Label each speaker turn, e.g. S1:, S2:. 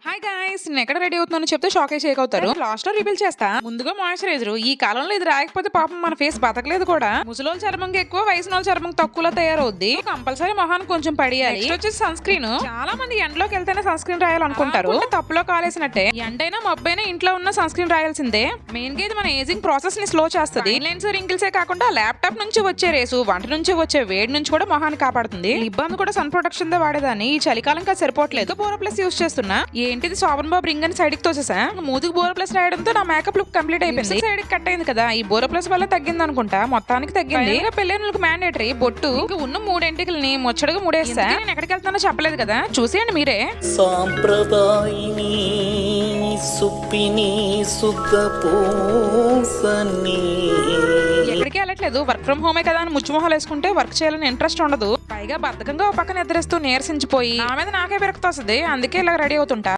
S1: Hi guys, నేను ఎక్కడ ready అవుతున్నాను చెప్తే షాక్ అయ్యి షేక్ అవుతారు. లాస్ట్ లో రివీల్ చేస్తా. ముందుగా మాయిశ్చరైజర్. ఈ కాలంలో ఇది రాయకపోతే పాపం మన ఫేస్ బతకలేదు కూడా. ముసలోళ్ళ చర్మంకి ఎక్కువ, వయసు వాళ్ళ చర్మం తక్కువలో తయారవుద్ది. కంపల్సరీ మొహానికి కొంచెం పడియాలి. నెక్స్ట్ వచ్చేసి సన్ స్క్రీన్. చాలా మంది ఎండలోకి వెళ్తేనే సన్ స్క్రీన్ రాయాలనుకుంటారు. తప్పులో కాలేసినట్టే. ఎండైనా మబ్బైనా ఇంట్లో ఉన్న సన్ స్క్రీన్ రాయాల్సిందే. మెయిన్ గా ఇది మన ఏజింగ్ ప్రాసెస్ ని స్లో చేస్తుంది. లైన్స్ రింకిల్సే కాకుండా ల్యాప్టాప్ నుంచి వచ్చే రేసు, వంట నుంచి వచ్చే వేడి నుంచి కూడా మొహాన్ని కాపాడుతుంది. ఇబ్బంది కూడా సన్ ప్రొటెక్షన్ తో వాడేదాన్ని. ఈ చలికాలం కాదు సరిపోవట్లేదు. బోరో ప్లస్ యూస్ చేస్తున్నా. ఏంటిది శోభన్ బాబు రింగ్ అని సైడ్ కి తోసేసా. మూతికి బోరో ప్లస్ రాయడంతో నా మేకప్ లుక్ కంప్లీట్ అయిపోయింది. సైడ్ కి కట్ అయింది కదా, ఈ బోరో ప్లస్ వల్ల తగ్గింది అనుకుంటా. మొత్తానికి తగ్గింది. పెళ్ళైనలకు మ్యాండేటరీ బొట్టు. ఇంకా ఉన్న 3 ఎంటికల్ని ముచ్చటగా ముడేస్తా. నేను ఎక్కడికి వెళ్తానో చెప్పలేదు కదా, చూసేయండి మీరే.
S2: సాంప్రదాయిని సుప్పిని శుద్ధ పూసని.
S1: ఎక్కడికి వెళ్ళట్లేదు, వర్క్ ఫ్రమ్ హోమే కదా అని ముచ్చుమొహాలు వేసుకుంటే వర్క్ చేయాలని ఇంట్రెస్ట్ ఉండదు. పైగా బద్ధకంగా ఒక పక్కన నిద్రేస్తూ నీరసించిపోయి నా మీద నాకే విరక్తి వస్తుంది. అందుకే ఇలా రెడీ అవుతుంటా.